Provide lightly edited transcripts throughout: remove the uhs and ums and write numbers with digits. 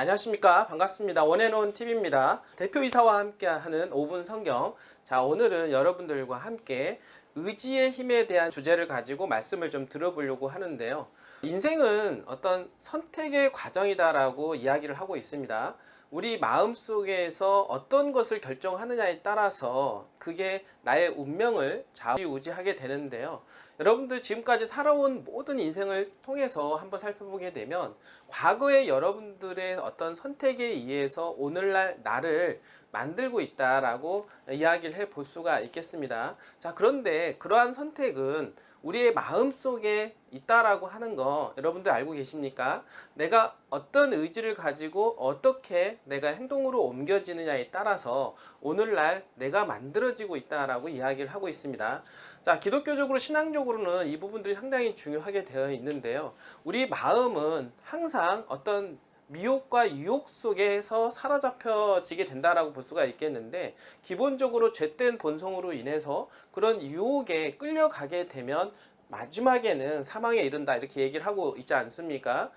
안녕하십니까. 반갑습니다. 원앤원 TV입니다. 대표이사와 함께하는 5분 성경. 자, 오늘은 여러분들과 함께 의지의 힘에 대한 주제를 가지고 말씀을 좀 들어보려고 하는데요. 인생은 어떤 선택의 과정이다라고 이야기를 하고 있습니다. 우리 마음속에서 어떤 것을 결정하느냐에 따라서 그게 나의 운명을 좌지우지하게 되는데요. 여러분들 지금까지 살아온 모든 인생을 통해서 한번 살펴보게 되면 과거의 여러분들의 어떤 선택에 의해서 오늘날 나를 만들고 있다라고 이야기를 해 볼 수가 있겠습니다. 자, 그런데 그러한 선택은 우리의 마음속에 있다라고 하는 거 여러분들 알고 계십니까? 내가 어떤 의지를 가지고 어떻게 내가 행동으로 옮겨지느냐에 따라서 오늘날 내가 만들어지고 있다라고 이야기를 하고 있습니다. 자, 기독교적으로 신앙적으로는 이 부분들이 상당히 중요하게 되어 있는데요. 우리 마음은 항상 어떤 미혹과 유혹 속에서 사로잡혀지게 된다라고 볼 수가 있겠는데, 기본적으로 죄된 본성으로 인해서 그런 유혹에 끌려가게 되면 마지막에는 사망에 이른다, 이렇게 얘기를 하고 있지 않습니까?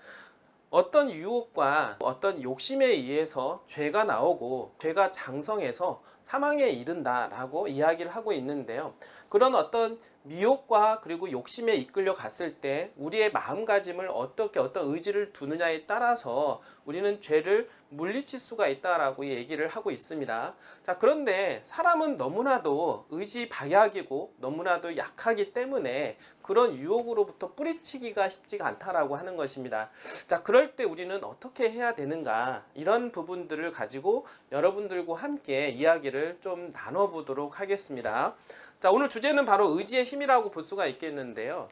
어떤 유혹과 어떤 욕심에 의해서 죄가 나오고 죄가 장성해서 사망에 이른다라고 이야기를 하고 있는데요. 그런 어떤 미혹과 그리고 욕심에 이끌려 갔을 때 우리의 마음가짐을 어떻게 어떤 의지를 두느냐에 따라서 우리는 죄를 물리칠 수가 있다라고 얘기를 하고 있습니다. 자, 그런데 사람은 너무나도 의지 박약이고 너무나도 약하기 때문에 그런 유혹으로부터 뿌리치기가 쉽지가 않다라고 하는 것입니다. 자, 그럴 때 우리는 어떻게 해야 되는가, 이런 부분들을 가지고 여러분들과 함께 이야기를 좀 나눠보도록 하겠습니다. 자, 오늘 주제는 바로 의지의 힘이라고 볼 수가 있겠는데요.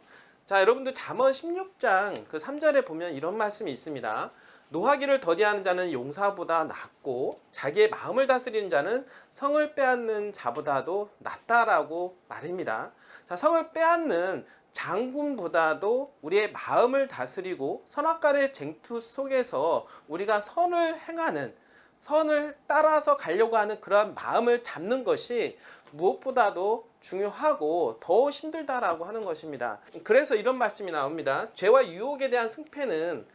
자, 여러분들 잠언 16장 그 3절에 보면 이런 말씀이 있습니다. 노하기를 더디하는 자는 용사보다 낫고 자기의 마음을 다스리는 자는 성을 빼앗는 자보다도 낫다라고 말입니다. 자, 성을 빼앗는 장군보다도 우리의 마음을 다스리고 선악간의 쟁투 속에서 우리가 선을 행하는, 선을 따라서 가려고 하는 그러한 마음을 잡는 것이 무엇보다도 중요하고 더 힘들다라고 하는 것입니다. 그래서 이런 말씀이 나옵니다. 죄와 유혹에 대한 승패는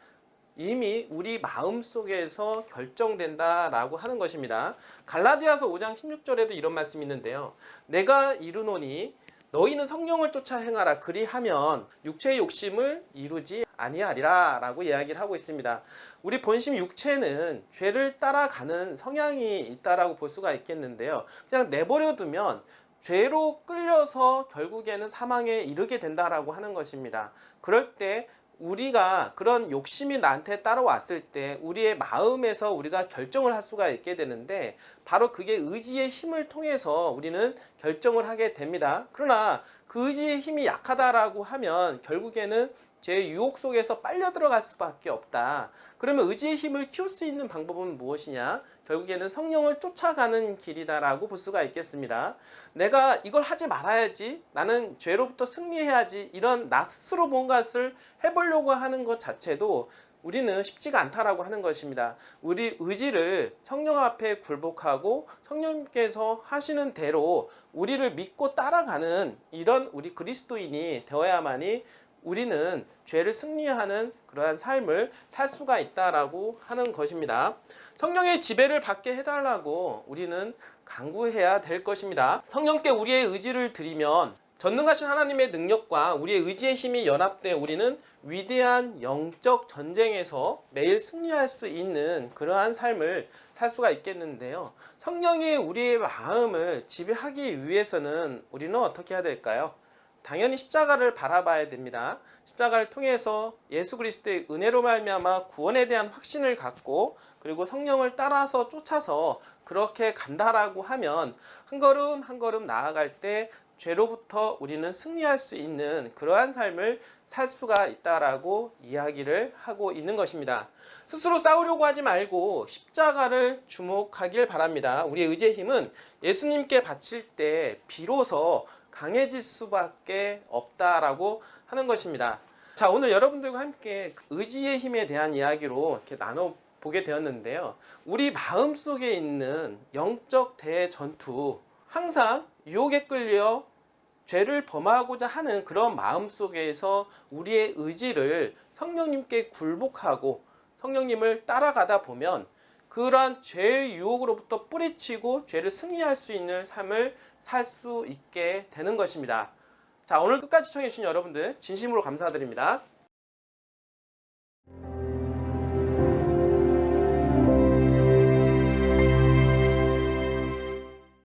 이미 우리 마음속에서 결정된다라고 하는 것입니다. 갈라디아서 5장 16절에도 이런 말씀이 있는데요. 내가 이르노니 너희는 성령을 쫓아 행하라, 그리하면 육체의 욕심을 이루지 아니하리라 라고 이야기를 하고 있습니다. 우리 본심 육체는 죄를 따라가는 성향이 있다라고 볼 수가 있겠는데요. 그냥 내버려 두면 죄로 끌려서 결국에는 사망에 이르게 된다라고 하는 것입니다. 그럴 때 우리가 그런 욕심이 나한테 따라왔을 때 우리의 마음에서 우리가 결정을 할 수가 있게 되는데, 바로 그게 의지의 힘을 통해서 우리는 결정을 하게 됩니다. 그러나 그 의지의 힘이 약하다라고 하면 결국에는 제 유혹 속에서 빨려 들어갈 수밖에 없다. 그러면 의지의 힘을 키울 수 있는 방법은 무엇이냐? 결국에는 성령을 쫓아가는 길이다라고 볼 수가 있겠습니다. 내가 이걸 하지 말아야지, 나는 죄로부터 승리해야지, 이런 나 스스로 뭔가를 해보려고 하는 것 자체도 우리는 쉽지가 않다라고 하는 것입니다. 우리 의지를 성령 앞에 굴복하고 성령께서 하시는 대로 우리를 믿고 따라가는 이런 우리 그리스도인이 되어야만이 우리는 죄를 승리하는 그러한 삶을 살 수가 있다라고 하는 것입니다. 성령의 지배를 받게 해달라고 우리는 간구해야 될 것입니다. 성령께 우리의 의지를 드리면 전능하신 하나님의 능력과 우리의 의지의 힘이 연합돼 우리는 위대한 영적 전쟁에서 매일 승리할 수 있는 그러한 삶을 살 수가 있겠는데요. 성령이 우리의 마음을 지배하기 위해서는 우리는 어떻게 해야 될까요? 당연히 십자가를 바라봐야 됩니다. 십자가를 통해서 예수 그리스도의 은혜로 말미암아 구원에 대한 확신을 갖고, 그리고 성령을 따라서 쫓아서 그렇게 간다라고 하면 한 걸음 한 걸음 나아갈 때 죄로부터 우리는 승리할 수 있는 그러한 삶을 살 수가 있다라고 이야기를 하고 있는 것입니다. 스스로 싸우려고 하지 말고 십자가를 주목하길 바랍니다. 우리의 의지의 힘은 예수님께 바칠 때 비로소 강해질 수밖에 없다라고 하는 것입니다. 자, 오늘 여러분들과 함께 의지의 힘에 대한 이야기로 이렇게 나눠보게 되었는데요. 우리 마음속에 있는 영적 대전투, 항상 유혹에 끌려 죄를 범하고자 하는 그런 마음 속에서 우리의 의지를 성령님께 굴복하고 성령님을 따라가다 보면 그러한 죄의 유혹으로부터 뿌리치고 죄를 승리할 수 있는 삶을 살 수 있게 되는 것입니다. 자, 오늘 끝까지 시청해 주신 여러분들 진심으로 감사드립니다.